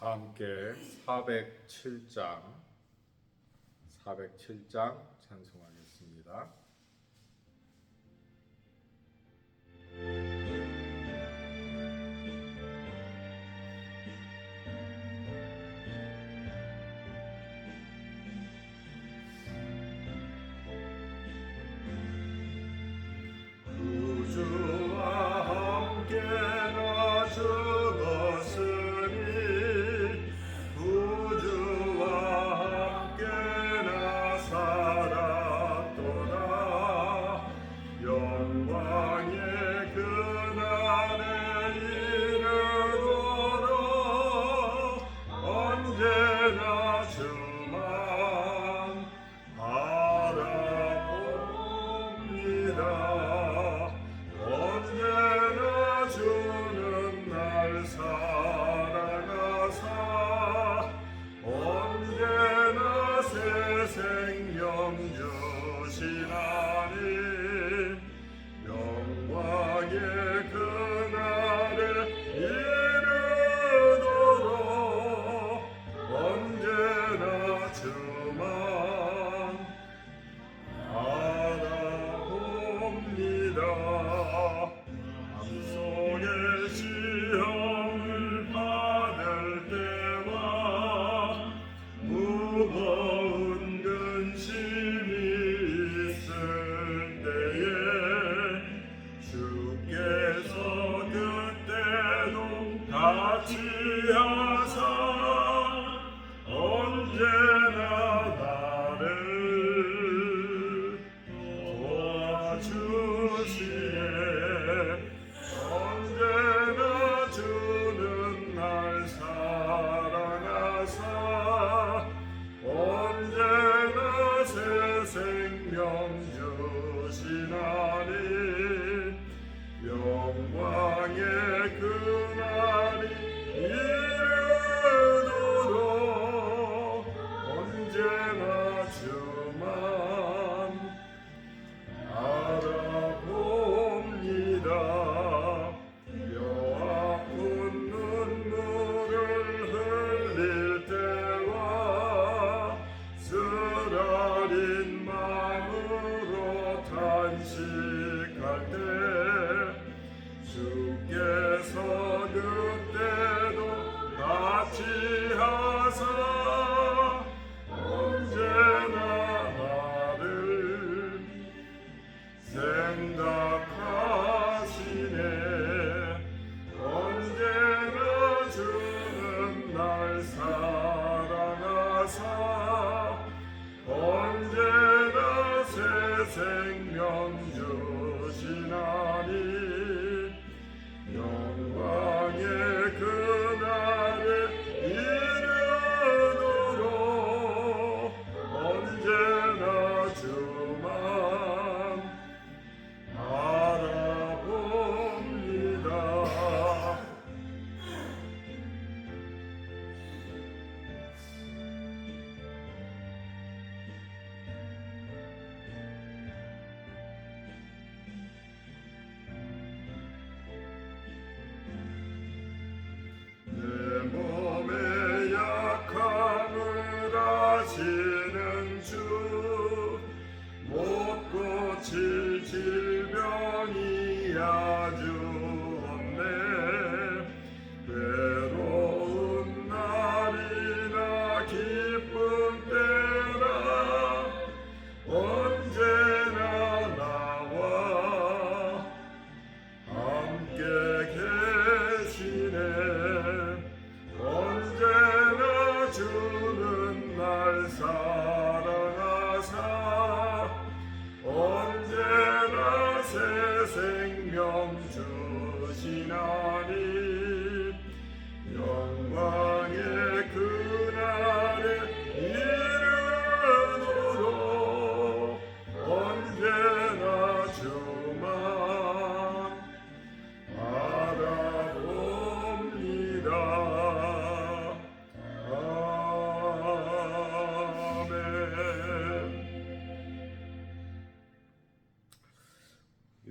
다 함께 407장 찬송하겠습니다.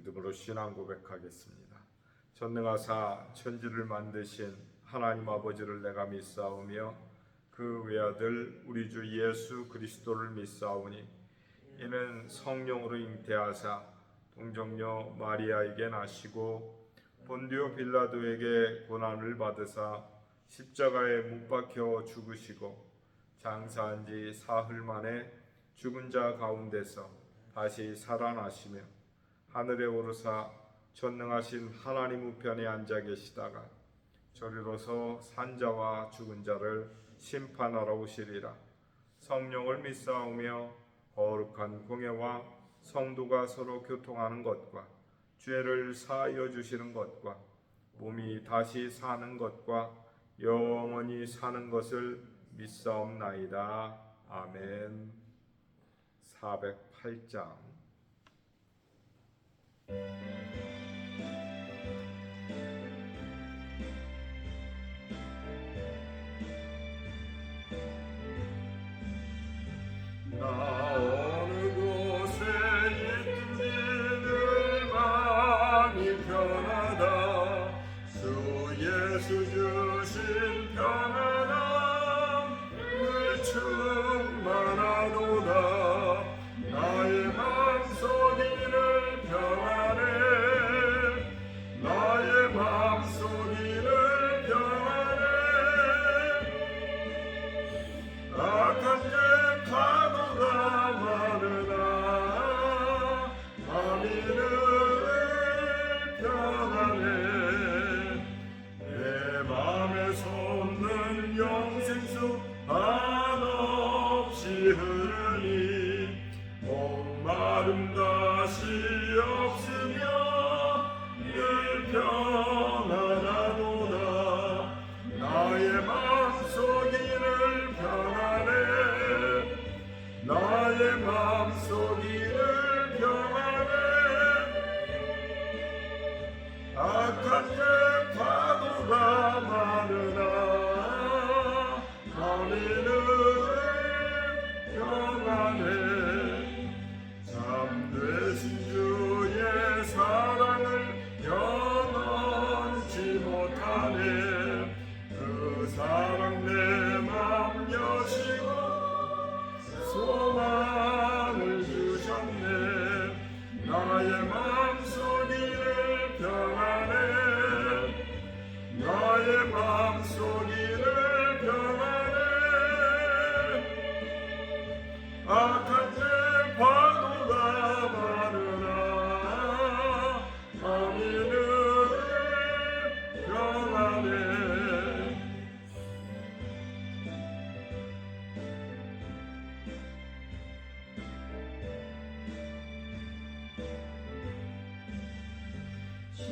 믿음으로 신앙 고백하겠습니다. 전능하사 천지를 만드신 하나님 아버지를 내가 믿사오며 그 외아들 우리 주 예수 그리스도를 믿사오니 이는 성령으로 잉태하사 동정녀 마리아에게 나시고 본디오 빌라도에게 고난을 받으사 십자가에 못 박혀 죽으시고 장사한 지 사흘 만에 죽은 자 가운데서 다시 살아나시며 하늘에 오르사 전능하신 하나님 우편에 앉아 계시다가 저리로서 산자와 죽은 자를 심판하러 오시리라. 성령을 믿사오며 거룩한 공예와 성도가 서로 교통하는 것과 죄를 사하여 주시는 것과 몸이 다시 사는 것과 영원히 사는 것을 믿사옵나이다. 아멘. 408장. 나 어느 곳에 있는지를 마음이 편하다. 주 예수 주신 평안함을 충만하도다. 나의 마음속 이를 평안해. 나의 마음속 이를 평안해. 악한 죄 파도가 많으나 마음이는 평안해. 내 맘에 솟는 영생수 한없이 흐르니 목마름 다시 없으며 늘 평안하도다. 나의 마음속 이를 평안해. 나의 마음속 이를 평안해. 악한 죄 파도가 많으나 마음이는 평안해. 참되신 주의 사랑을 연언치 못하네. 그 사랑 내 맘 여시고 소망을 주셨네. 나의 마음속 이를 평안해. 나의 마음속 이를 평안해. 악한 죄 파도가 많으나 마음이는 평안해.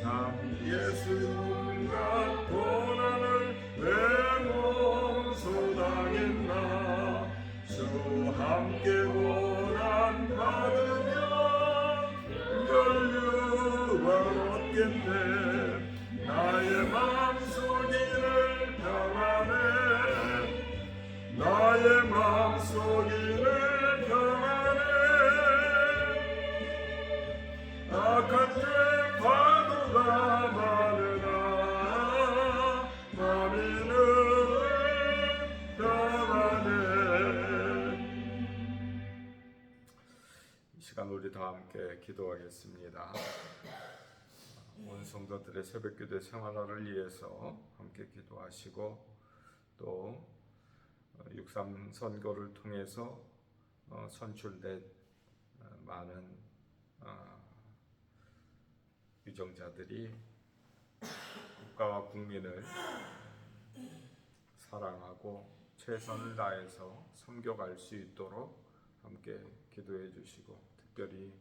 참 예수 온갖 고난을 왜 몸소당했나. 주 함께 고난 받으면 연류가 얻겠네. 나의 마음속 이를 평안해. 나의 마음속 이를 평안해. 악한 죄 파도가 많으나 마음이는 평안해. 이 시간 우리 다 함께 기도하겠습니다. 온 성도들의 새벽기도 생활을 위해서 함께 기도하시고 또 6.3 선거를 통해서 선출된 많은 유정자들이 국가와 국민을 사랑하고 최선을 다해서 섬겨갈 수 있도록 함께 기도해 주시고, 특별히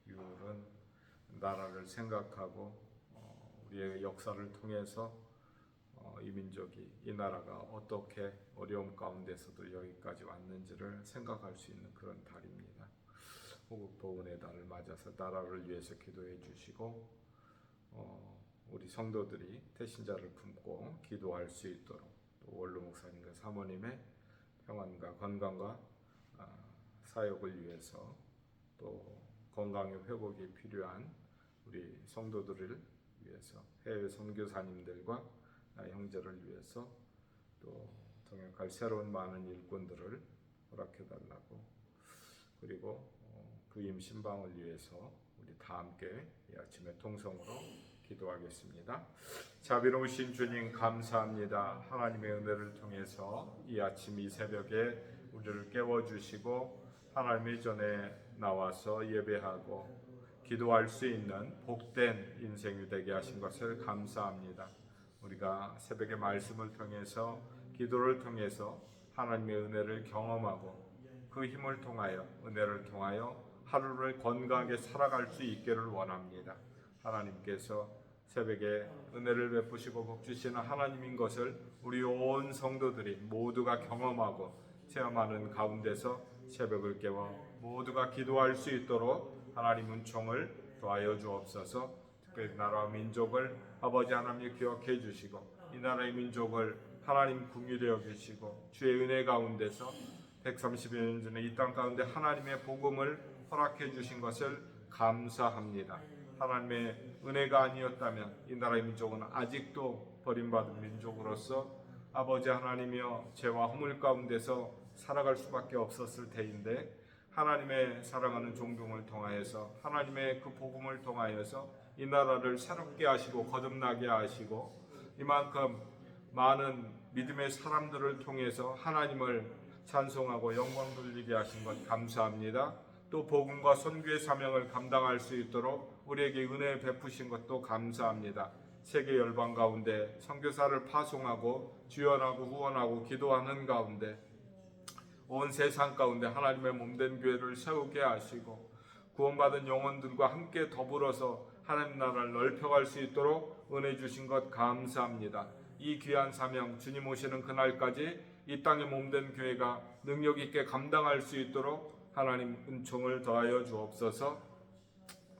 6월은 나라를 생각하고 우리의 역사를 통해서 이 민족이, 이 나라가 어떻게 어려움 가운데서도 여기까지 왔는지를 생각할 수 있는 그런 달입니다. 호국 보훈의 달을 맞아서 나라를 위해서 기도해 주시고 우리 성도들이 태신자를 품고 기도할 수 있도록, 또 원로 목사님과 사모님의 평안과 건강과 사역을 위해서, 또 건강의 회복이 필요한 우리 성도들을 위해서 해외 선교사님들과 형제를 위해서 또 동역할 새로운 많은 일꾼들을 허락해 달라고, 그리고 부임 신방을 위해서 우리 다 함께 이 아침에 통성으로 기도하겠습니다. 자비로우신 주님 감사합니다. 하나님의 은혜를 통해서 이 아침 이 새벽에 우리를 깨워주시고 하나님의 전에 나와서 예배하고 기도할 수 있는 복된 인생이 되게 하신 것을 감사합니다. 우리가 새벽의 말씀을 통해서 기도를 통해서 하나님의 은혜를 경험하고 그 힘을 통하여 은혜를 통하여 하루를 건강하게 살아갈 수 있기를 원합니다. 하나님께서 새벽에 은혜를 베푸시고 복 주시는 하나님인 것을 우리 온 성도들이 모두가 경험하고 체험하는 가운데서 새벽을 깨워 모두가 기도할 수 있도록 하나님 은총을 더하여 주옵소서. 특별히 나라와 민족을 아버지 하나님이 기억해 주시고 이 나라의 민족을 하나님 긍휼히 여기시고 주의 은혜 가운데서 130여 년 전에 이 땅 가운데 하나님의 복음을 허락해 주신 것을 감사합니다. 하나님의 은혜가 아니었다면 이 나라의 민족은 아직도 버림받은 민족으로서 아버지 하나님이여 죄와 허물 가운데서 살아갈 수밖에 없었을 테인데 하나님의 사랑하는 종종을 통하여서 하나님의 그 복음을 통하여서 이 나라를 새롭게 하시고 거듭나게 하시고 이만큼 많은 믿음의 사람들을 통해서 하나님을 찬송하고 영광 돌리게 하신 것 감사합니다. 또 복음과 선교의 사명을 감당할 수 있도록 우리에게 은혜 베푸신 것도 감사합니다. 세계 열방 가운데 선교사를 파송하고 주연하고 후원하고 기도하는 가운데 온 세상 가운데 하나님의 몸된 교회를 세우게 하시고 구원받은 영혼들과 함께 더불어서 하나님 나라를 넓혀갈 수 있도록 은혜 주신 것 감사합니다. 이 귀한 사명 주님 오시는 그날까지 이 땅에 몸된 교회가 능력 있게 감당할 수 있도록 하나님 은총을 더하여 주옵소서.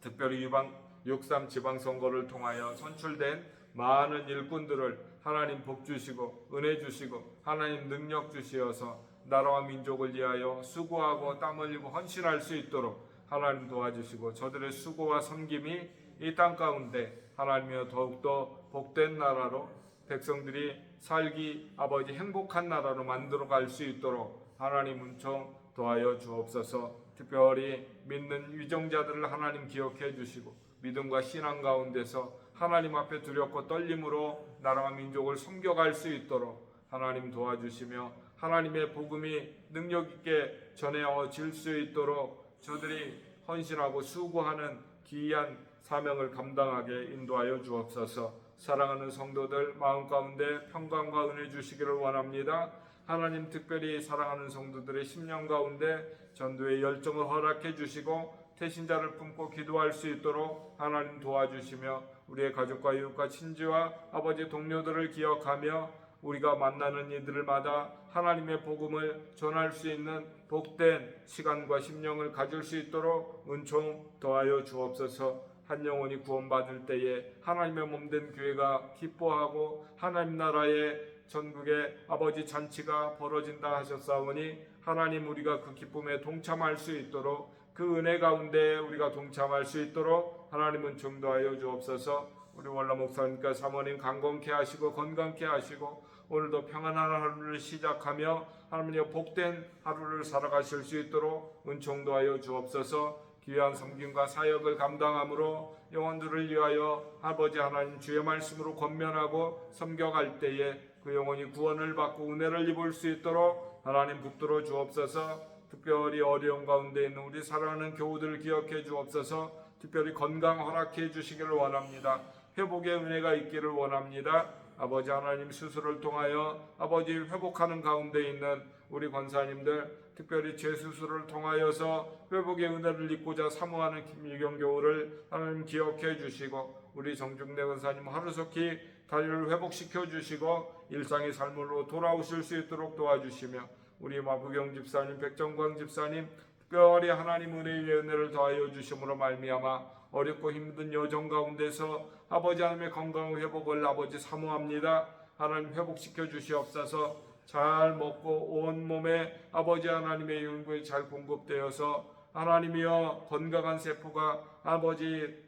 특별히 6.3 지방선거를 통하여 선출된 많은 일꾼들을 하나님 복 주시고 은혜 주시고 하나님 능력 주시어서 나라와 민족을 위하여 수고하고 땀 흘리고 헌신할 수 있도록 하나님 도와주시고 저들의 수고와 섬김이 이 땅 가운데 하나님이여 더욱더 복된 나라로 백성들이 살기 아버지 행복한 나라로 만들어 갈 수 있도록 하나님 은총 도하여 주옵소서. 특별히 믿는 위정자들을 하나님 기억해 주시고 믿음과 신앙 가운데서 하나님 앞에 두렵고 떨림으로 나라와 민족을 섬겨갈 수 있도록 하나님 도와주시며 하나님의 복음이 능력 있게 전해질 수 있도록 저들이 헌신하고 수고하는 귀한 사명을 감당하게 인도하여 주옵소서. 사랑하는 성도들 마음 가운데 평강과 은혜 주시기를 원합니다. 하나님 특별히 사랑하는 성도들의 심령 가운데 전도의 열정을 허락해 주시고 태신자를 품고 기도할 수 있도록 하나님 도와주시며 우리의 가족과 이웃과 친지와 아버지 동료들을 기억하며 우리가 만나는 이들마다 하나님의 복음을 전할 수 있는 복된 시간과 심령을 가질 수 있도록 은총 더하여 주옵소서. 한 영혼이 구원받을 때에 하나님의 몸된 교회가 기뻐하고 하나님 나라의 전국의 아버지 잔치가 벌어진다 하셨사오니 하나님 우리가 그 기쁨에 동참할 수 있도록 그 은혜 가운데 우리가 동참할 수 있도록 하나님 은총 더하여 주옵소서. 우리 원로 목사님과 사모님 강건케 하시고 건강케 하시고 오늘도 평안한 하루를 시작하며 하나님의 복된 하루를 살아가실 수 있도록 은총 더하여 주옵소서. 귀한 섬김과 사역을 감당함으로 영혼들을 위하여 아버지 하나님 주의 말씀으로 권면하고 섬겨갈 때에 그 영혼이 구원을 받고 은혜를 입을 수 있도록 하나님 붙들어 주옵소서. 특별히 어려운 가운데 있는 우리 사랑하는 교우들을 기억해 주옵소서. 특별히 건강 허락해 주시기를 원합니다. 회복의 은혜가 있기를 원합니다. 아버지 하나님 수술을 통하여 아버지 회복하는 가운데 있는 우리 권사님들 특별히 재수술을 통하여서 회복의 은혜를 입고자 사모하는 김유경 교우를 하나님 기억해 주시고 우리 정중대 권사님 하루속히 다리를 회복시켜 주시고 일상의 삶으로 돌아오실 수 있도록 도와주시며 우리 마부경 집사님 백정광 집사님 특별히 하나님 은혜의 은혜를 더하여 주심으로 말미암아 어렵고 힘든 여정 가운데서 아버지 하나님의 건강 회복을 아버지 사모합니다. 하나님 회복시켜 주시옵소서. 잘 먹고 온 몸에 아버지 하나님의 영양분이 잘 공급되어서 하나님이여 건강한 세포가 아버지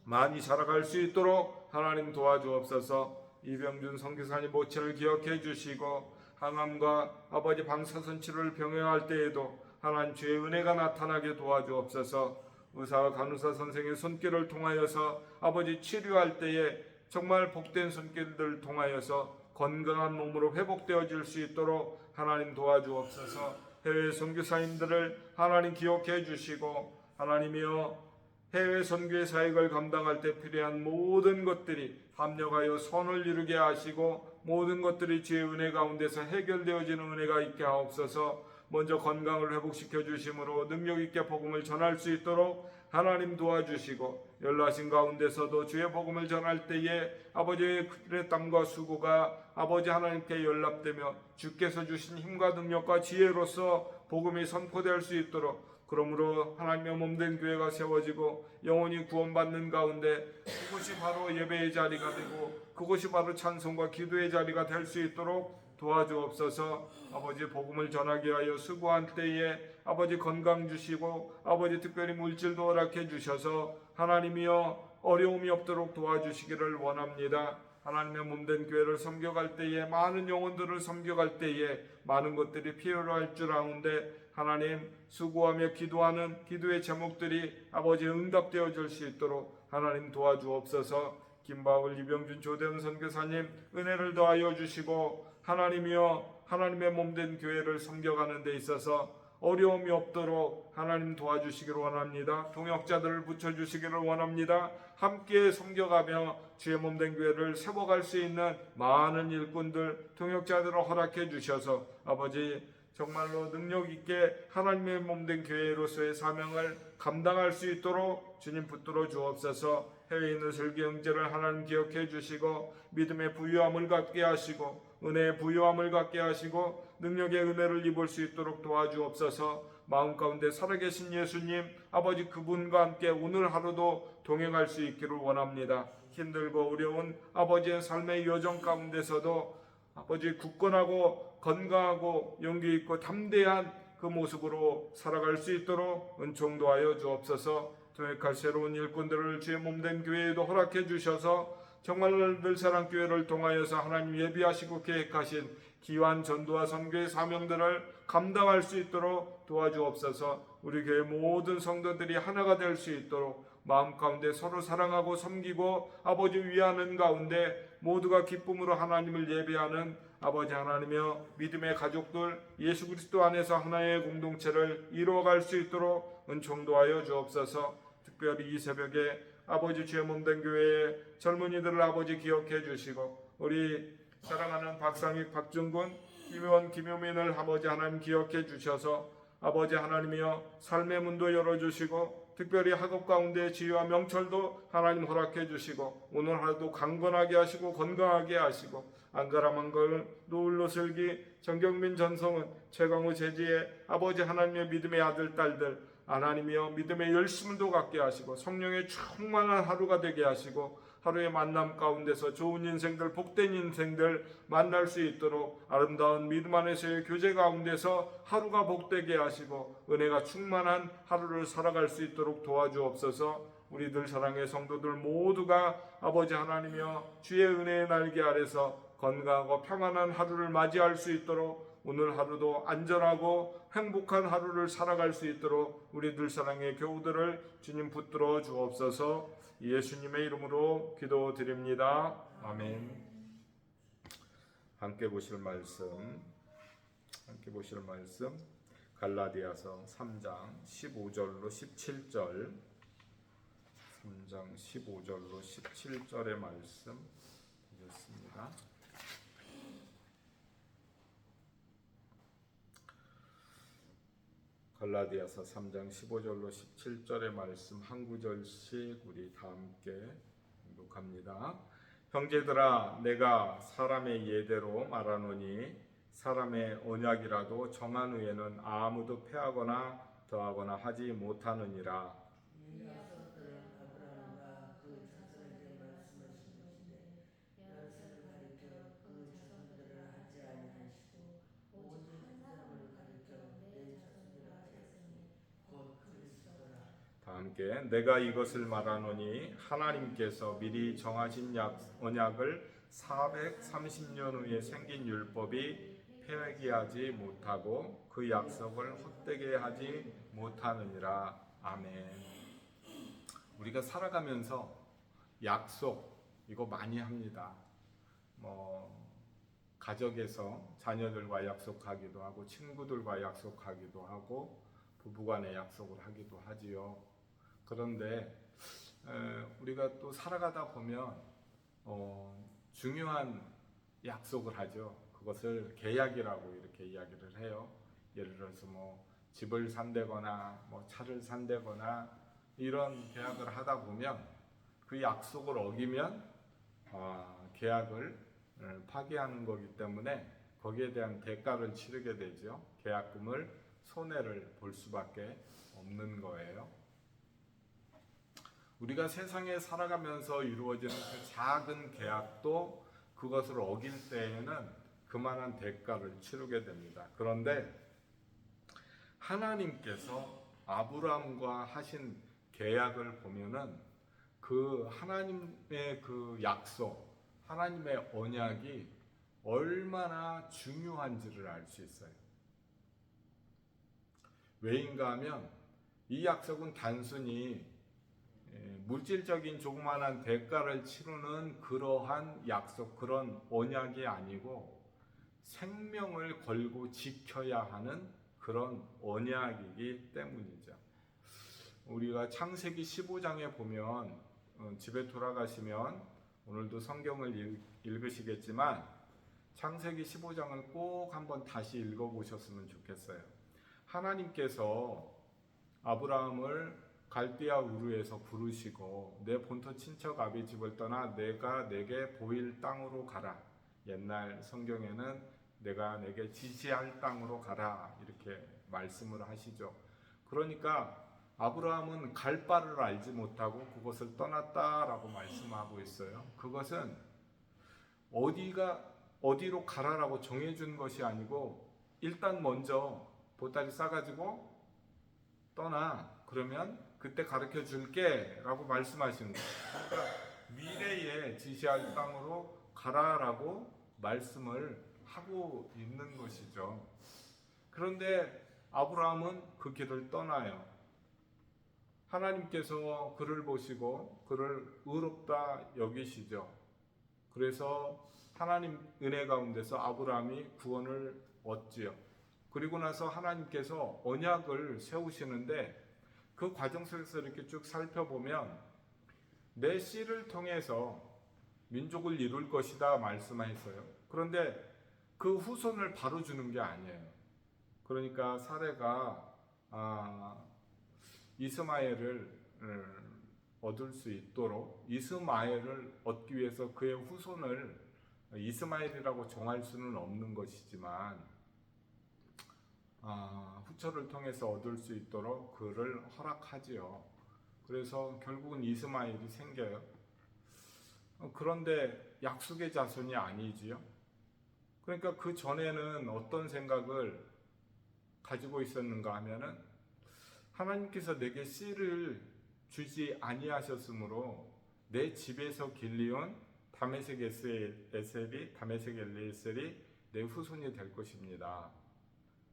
많이 자라갈 수 있도록 하나님 도와주옵소서. 이병준 선교사님 모친을 기억해 주시고 항암과 아버지 방사선 치료를 병행할 때에도 하나님 주의 은혜가 나타나게 도와주옵소서. 의사와 간호사 선생의 손길을 통하여서 아버지 치료할 때에 정말 복된 손길들을 통하여서 건강한 몸으로 회복되어질 수 있도록 하나님 도와주옵소서. 해외 선교사님들을 하나님 기억해 주시고 하나님이여 해외 선교의 사역을 감당할 때 필요한 모든 것들이 합력하여 선을 이루게 하시고 모든 것들이 주의 은혜 가운데서 해결되어지는 은혜가 있게 하옵소서. 먼저 건강을 회복시켜 주심으로 능력 있게 복음을 전할 수 있도록 하나님 도와주시고 연락하신 가운데서도 주의 복음을 전할 때에 아버지의 그들의 땀과 수고가 아버지 하나님께 연락되며 주께서 주신 힘과 능력과 지혜로서 복음이 선포될 수 있도록 그러므로 하나님의 몸된 교회가 세워지고 영혼이 구원받는 가운데 그것이 바로 예배의 자리가 되고 그것이 바로 찬송과 기도의 자리가 될 수 있도록 도와주옵소서. 아버지 복음을 전하게 하여 수고한 때에 아버지 건강 주시고 아버지 특별히 물질도 허락해 주셔서 하나님이여 어려움이 없도록 도와주시기를 원합니다. 하나님의 몸된 교회를 섬겨갈 때에 많은 영혼들을 섬겨갈 때에 많은 것들이 필요할 줄 아는데 하나님 수고하며 기도하는 기도의 제목들이 아버지 응답되어질 수 있도록 하나님 도와주옵소서. 김바울 이병준 조대원 선교사님 은혜를 더하여 주시고 하나님이여 하나님의 몸된 교회를 섬겨가는 데 있어서 어려움이 없도록 하나님 도와주시기를 원합니다. 동역자들을 붙여주시기를 원합니다. 함께 섬겨가며 주의 몸된 교회를 세워갈 수 있는 많은 일꾼들 동역자들을 허락해 주셔서 아버지 정말로 능력 있게 하나님의 몸된 교회로서의 사명을 감당할 수 있도록 주님 붙들어 주옵소서. 해외에 있는 설교 형제를 하나님 기억해 주시고 믿음의 부유함을 갖게 하시고 은혜의 부유함을 갖게 하시고 능력의 은혜를 입을 수 있도록 도와주옵소서. 마음 가운데 살아계신 예수님 아버지 그분과 함께 오늘 하루도 동행할 수 있기를 원합니다. 힘들고 어려운 아버지의 삶의 여정 가운데서도 아버지 굳건하고 건강하고 용기 있고 담대한 그 모습으로 살아갈 수 있도록 은총 도하여 주옵소서. 통역할 새로운 일꾼들을 주의 몸된 교회에도 허락해 주셔서 정말 늘사랑교회를 통하여서 하나님 예비하시고 계획하신 기환 전도와 선교의 사명들을 감당할 수 있도록 도와주옵소서. 우리 교회 모든 성도들이 하나가 될 수 있도록 마음 가운데 서로 사랑하고 섬기고 아버지 위하는 가운데 모두가 기쁨으로 하나님을 예배하는 아버지 하나님이여 믿음의 가족들 예수 그리스도 안에서 하나의 공동체를 이루어갈 수 있도록 은총 도하여 주옵소서. 특별히 이 새벽에 아버지 주의 몸된 교회의 젊은이들을 아버지 기억해 주시고 우리 사랑하는 박상익 박준군 김효원 김효민을 아버지 하나님 기억해 주셔서 아버지 하나님이여 삶의 문도 열어주시고 특별히 학업 가운데 지혜와 명철도 하나님 허락해 주시고 오늘 하루도 강건하게 하시고 건강하게 하시고 안가라만걸 노을노슬기 정경민 전성은 최강우 제지의 아버지 하나님의 믿음의 아들 딸들 하나님이여 믿음의 열심도 갖게 하시고 성령의 충만한 하루가 되게 하시고 하루의 만남 가운데서 좋은 인생들 복된 인생들 만날 수 있도록 아름다운 믿음 안에서의 교제 가운데서 하루가 복되게 하시고 은혜가 충만한 하루를 살아갈 수 있도록 도와주옵소서. 우리들 사랑의 성도들 모두가 아버지 하나님이여 주의 은혜의 날개 아래서 건강하고 평안한 하루를 맞이할 수 있도록 오늘 하루도 안전하고 행복한 하루를 살아갈 수 있도록 우리들 사랑의 교우들을 주님 붙들어 주옵소서. 예수님의 이름으로 기도드립니다. 아멘. 함께 보실 말씀 갈라디아서 3장 15절로 17절 3장 15절로 17절의 말씀 보겠습니다. 갈라디아서 3장 15절로 17절의 말씀 한 구절씩 우리 다 함께 봉독합니다. 형제들아 내가 사람의 예대로 말하노니 사람의 언약이라도 정한 후에는 아무도 패하거나 더하거나 하지 못하느니라. 함께 내가 이것을 말하노니 하나님께서 미리 정하신 언약을 430년 후에 생긴 율법이 폐기하지 못하고 그 약속을 헛되게 하지 못하느니라. 아멘. 우리가 살아가면서 약속 이거 많이 합니다. 가족에서 자녀들과 약속하기도 하고 친구들과 약속하기도 하고 부부간에 약속을 하기도 하지요. 그런데 우리가 또 살아가다 보면 중요한 약속을 하죠. 그것을 계약이라고 이렇게 이야기를 해요. 예를 들어서 집을 산다거나 차를 산다거나 이런 계약을 하다 보면 그 약속을 어기면 계약을 파기하는 거기 때문에 거기에 대한 대가를 치르게 되죠. 계약금을 손해를 볼 수밖에 없는 거예요. 우리가 세상에 살아가면서 이루어지는 그 작은 계약도 그것을 어길 때에는 그만한 대가를 치르게 됩니다. 그런데 하나님께서 아브라함과 하신 계약을 보면은 그 하나님의 그 약속, 하나님의 언약이 얼마나 중요한지를 알 수 있어요. 왜인가 하면 이 약속은 단순히 물질적인 조그만한 대가를 치르는 그러한 약속, 그런 언약이 아니고 생명을 걸고 지켜야 하는 그런 언약이기 때문이죠. 우리가 창세기 15장에 보면 집에 돌아가시면 오늘도 성경을 읽으시겠지만 창세기 15장을 꼭 한번 다시 읽어보셨으면 좋겠어요. 하나님께서 아브라함을 갈대아 우르에서 부르시고 내 본토 친척 아비 집을 떠나 내가 내게 보일 땅으로 가라. 옛날 성경에는 내가 내게 지시할 땅으로 가라 이렇게 말씀을 하시죠. 그러니까 아브라함은 갈 바를 알지 못하고 그곳을 떠났다라고 말씀하고 있어요. 그것은 어디로 가라라고 정해준 것이 아니고 일단 먼저 보따리 싸가지고 떠나. 그러면 그때 가르쳐 줄게 라고 말씀하시는 거예요. 그러니까 미래에 지시할 땅으로 가라라고 말씀을 하고 있는 것이죠. 그런데 아브라함은 그 길을 떠나요. 하나님께서 그를 보시고 그를 의롭다 여기시죠. 그래서 하나님 은혜 가운데서 아브라함이 구원을 얻지요. 그리고 나서 하나님께서 언약을 세우시는데 그 과정 속에서 이렇게 쭉 살펴보면 내 씨를 통해서 민족을 이룰 것이다 말씀하셨어요. 그런데 그 후손을 바로 주는 게 아니에요. 그러니까 사레가 이스마엘을 얻을 수 있도록 이스마엘을 얻기 위해서 그의 후손을 이스마엘이라고 정할 수는 없는 것이지만 후처를 통해서 얻을 수 있도록 그를 허락하지요. 그래서 결국은 이스마엘이 생겨요. 그런데 약속의 자손이 아니지요. 그러니까 그 전에는 어떤 생각을 가지고 있었는가 하면은 하나님께서 내게 씨를 주지 아니하셨으므로 내 집에서 길리온 다메섹 에셀이 다메섹 엘리에셀이 내 후손이 될 것입니다.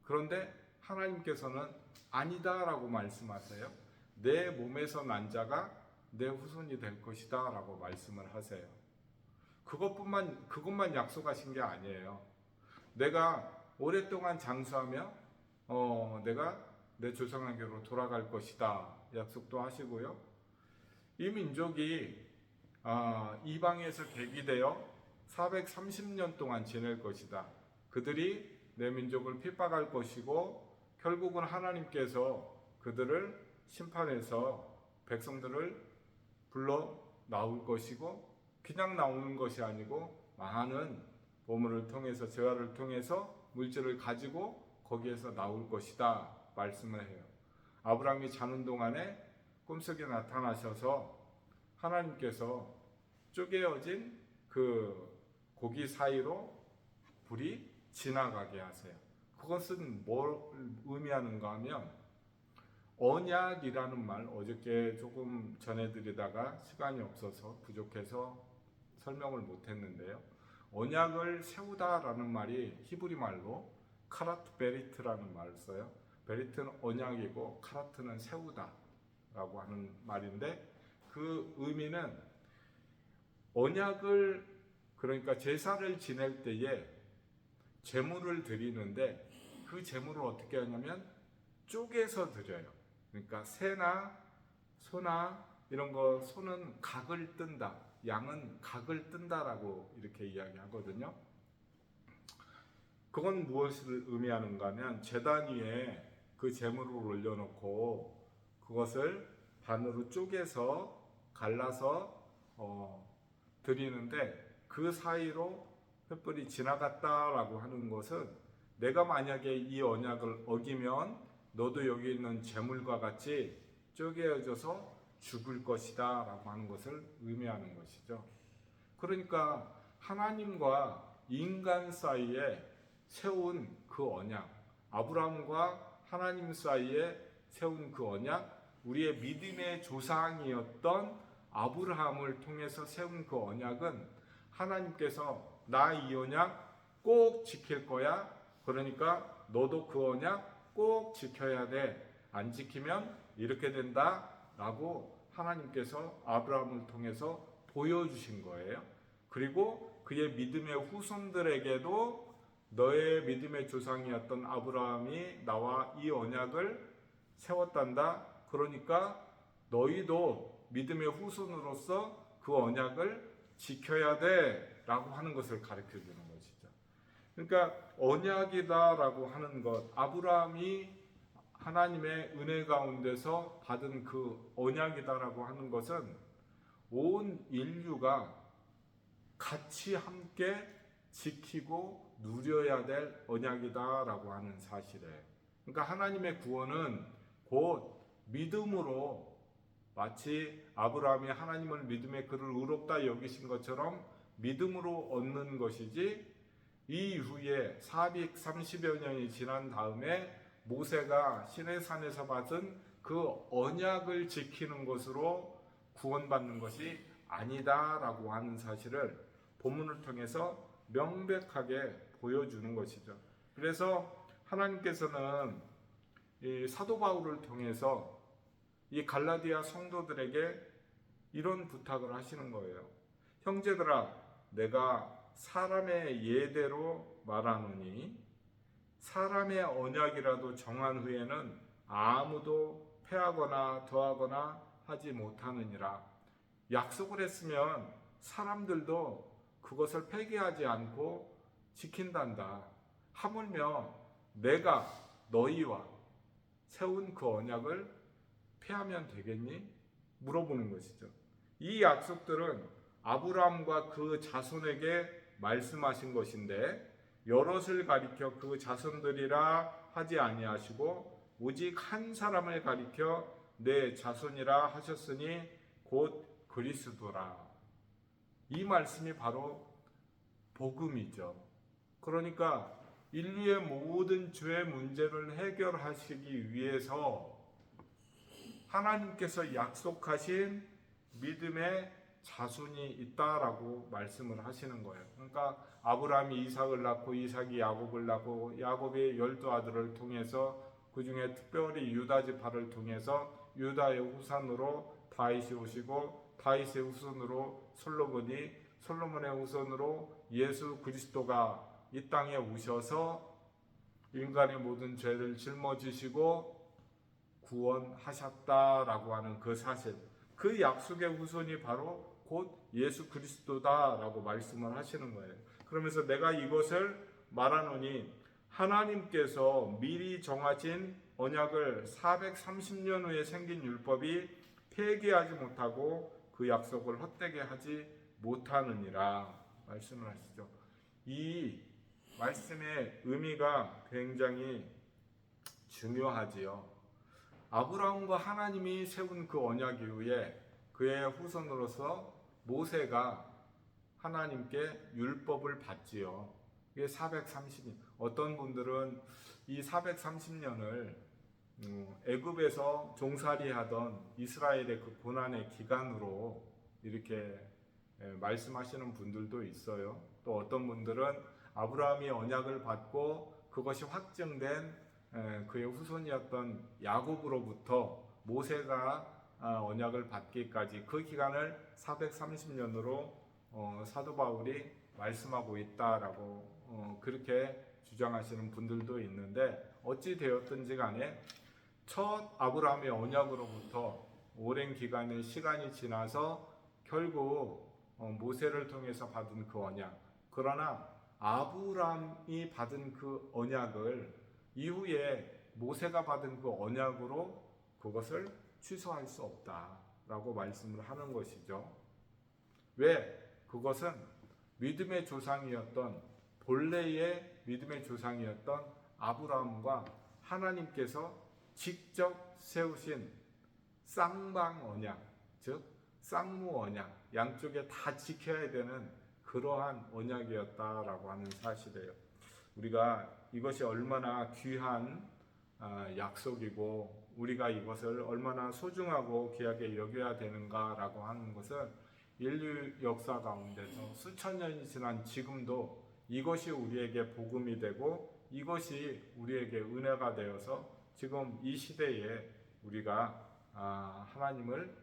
그런데 하나님께서는 아니다라고 말씀하세요. 내 몸에서 난 자가 내 후손이 될 것이다 라고 말씀을 하세요. 그것만 약속하신 게 아니에요. 내가 오랫동안 장수하며 내가 내 조상에게로 돌아갈 것이다 약속도 하시고요. 이 민족이 이방에서 계기되어 430년 동안 지낼 것이다. 그들이 내 민족을 핍박할 것이고 결국은 하나님께서 그들을 심판해서 백성들을 불러 나올 것이고 그냥 나오는 것이 아니고 많은 보물을 통해서 재화를 통해서 물질을 가지고 거기에서 나올 것이다 말씀을 해요. 아브라함이 자는 동안에 꿈속에 나타나셔서 하나님께서 쪼개어진 그 고기 사이로 불이 지나가게 하세요. 그것은 뭘 의미하는가 하면 언약이라는 말 어저께 조금 전해드리다가 시간이 없어서 부족해서 설명을 못했는데요. 언약을 세우다라는 말이 히브리 말로 카라트 베리트라는 말을 써요. 베리트는 언약이고 카라트는 세우다라고 하는 말인데, 그 의미는 언약을, 그러니까 제사를 지낼 때에 제물을 드리는데 그 제물을 어떻게 하냐면 쪼개서 드려요. 그러니까 새나 소나 이런 거, 소는 각을 뜬다, 양은 각을 뜬다라고 이렇게 이야기하거든요. 그건 무엇을 의미하는가 하면 제단 위에 그 제물을 올려놓고 그것을 반으로 쪼개서 갈라서 드리는데, 그 사이로 횃불이 지나갔다라고 하는 것은 내가 만약에 이 언약을 어기면 너도 여기 있는 제물과 같이 쪼개어져서 죽을 것이다 라고 하는 것을 의미하는 것이죠. 그러니까 하나님과 인간 사이에 세운 그 언약, 아브라함과 하나님 사이에 세운 그 언약, 우리의 믿음의 조상이었던 아브라함을 통해서 세운 그 언약은 하나님께서 나 이 언약 꼭 지킬 거야, 그러니까 너도 그 언약 꼭 지켜야 돼, 안 지키면 이렇게 된다 라고 하나님께서 아브라함을 통해서 보여주신 거예요. 그리고 그의 믿음의 후손들에게도 너의 믿음의 조상이었던 아브라함이 나와 이 언약을 세웠단다, 그러니까 너희도 믿음의 후손으로서 그 언약을 지켜야 돼 라고 하는 것을 가르쳐 주는 것이죠. 그러니까 언약이다라고 하는 것, 아브라함이 하나님의 은혜 가운데서 받은 그 언약이다라고 하는 것은 온 인류가 같이 함께 지키고 누려야 될 언약이다라고 하는 사실이에요. 그러니까 하나님의 구원은 곧 믿음으로, 마치 아브라함이 하나님을 믿음의 그를 의롭다 여기신 것처럼 믿음으로 얻는 것이지, 이 이후에 430여 년이 지난 다음에 모세가 시내산에서 받은 그 언약을 지키는 것으로 구원받는 것이 아니다라고 하는 사실을 본문을 통해서 명백하게 보여주는 것이죠. 그래서 하나님께서는 이 사도 바울을 통해서 이 갈라디아 성도들에게 이런 부탁을 하시는 거예요. 형제들아, 내가 사람의 예대로 말하노니 사람의 언약이라도 정한 후에는 아무도 패하거나 더하거나 하지 못하느니라. 약속을 했으면 사람들도 그것을 폐기하지 않고 지킨단다. 하물며 내가 너희와 세운 그 언약을 폐하면 되겠니? 물어보는 것이죠. 이 약속들은 아브라함과 그 자손에게 말씀하신 것인데, 여럿을 가리켜 그 자손들이라 하지 아니하시고 오직 한 사람을 가리켜 내 자손이라 하셨으니 곧 그리스도라. 이 말씀이 바로 복음이죠. 그러니까 인류의 모든 죄의 문제를 해결하시기 위해서 하나님께서 약속하신 믿음의 자손이 있다라고 말씀을 하시는 거예요. 그러니까 아브라함이 이삭을 낳고 이삭이 야곱을 낳고 야곱이 12아들을 통해서 그 중에 특별히 유다 지파를 통해서 유다의 후손으로 다윗이 오시고 다윗의 후손으로 솔로몬이, 솔로몬의 후손으로 예수 그리스도가 이 땅에 오셔서 인간의 모든 죄를 짊어지시고 구원하셨다라고 하는 그 사실, 그 약속의 후손이 바로 곧 예수 그리스도다라고 말씀을 하시는 거예요. 그러면서 내가 이것을 말하노니 하나님께서 미리 정하신 언약을 430년 후에 생긴 율법이 폐기하지 못하고 그 약속을 헛되게 하지 못하느니라 말씀을 하시죠. 이 말씀의 의미가 굉장히 중요하지요. 아브라함과 하나님이 세운 그 언약 이후에 그의 후손으로서 모세가 하나님께 율법을 받지요. 이게 430년. 어떤 분들은 이 430년을 애굽에서 종살이하던 이스라엘의 그 고난의 기간으로 이렇게 말씀하시는 분들도 있어요. 또 어떤 분들은 아브라함이 언약을 받고 그것이 확정된 그의 후손이었던 야곱으로부터 모세가 언약을 받기까지 그 기간을 430년으로 사도 바울이 말씀하고 있다라고 그렇게 주장하시는 분들도 있는데, 어찌 되었든지 간에 첫 아브라함의 언약으로부터 오랜 기간의 시간이 지나서 결국 모세를 통해서 받은 그 언약, 그러나 아브라함이 받은 그 언약을 이후에 모세가 받은 그 언약으로 그것을 취소할 수 없다라고 말씀을 하는 것이죠. 왜? 그것은 믿음의 조상이었던, 본래의 믿음의 조상이었던 아브라함과 하나님께서 직접 세우신 쌍방 언약, 즉 쌍무 언약, 양쪽에 다 지켜야 되는 그러한 언약이었다라고 하는 사실이에요. 우리가 이것이 얼마나 귀한 약속이고 우리가 이것을 얼마나 소중하고 귀하게 여겨야 되는가라고 하는 것은 인류 역사 가운데서 수천 년이 지난 지금도 이것이 우리에게 복음이 되고 이것이 우리에게 은혜가 되어서 지금 이 시대에 우리가 하나님을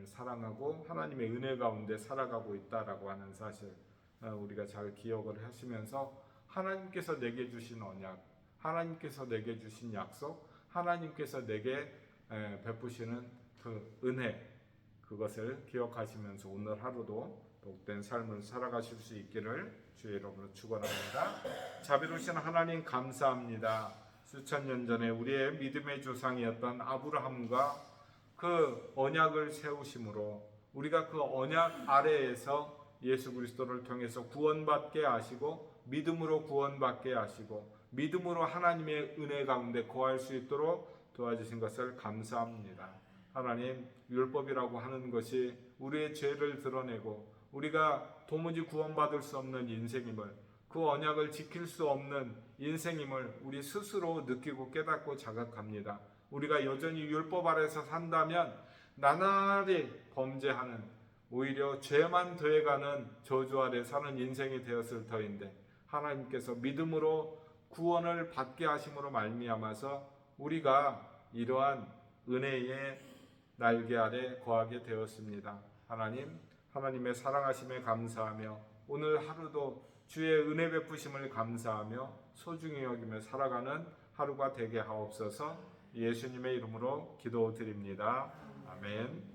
사랑하고 하나님의 은혜 가운데 살아가고 있다라고 하는 사실, 우리가 잘 기억을 하시면서 하나님께서 내게 주신 언약, 하나님께서 내게 주신 약속, 하나님께서 내게 베푸시는 그 은혜, 그것을 기억하시면서 오늘 하루도 복된 삶을 살아가실 수 있기를 주의 이름으로 축원합니다. 자비로우신 하나님 감사합니다. 수천 년 전에 우리의 믿음의 조상이었던 아브라함과 그 언약을 세우심으로 우리가 그 언약 아래에서 예수 그리스도를 통해서 구원받게 하시고 믿음으로 구원받게 하시고 믿음으로 하나님의 은혜 가운데 거할 수 있도록 도와주신 것을 감사합니다. 하나님, 율법이라고 하는 것이 우리의 죄를 드러내고 우리가 도무지 구원받을 수 없는 인생임을, 그 언약을 지킬 수 없는 인생임을 우리 스스로 느끼고 깨닫고 자각합니다. 우리가 여전히 율법 아래서 산다면 나날이 범죄하는, 오히려 죄만 더해가는 저주 아래 사는 인생이 되었을 터인데, 하나님께서 믿음으로 구원을 받게 하심으로 말미암아서 우리가 이러한 은혜의 날개 아래 거하게 되었습니다. 하나님, 하나님의 사랑하심에 감사하며 오늘 하루도 주의 은혜 베푸심을 감사하며 소중히 여기며 살아가는 하루가 되게 하옵소서. 예수님의 이름으로 기도드립니다. 아멘.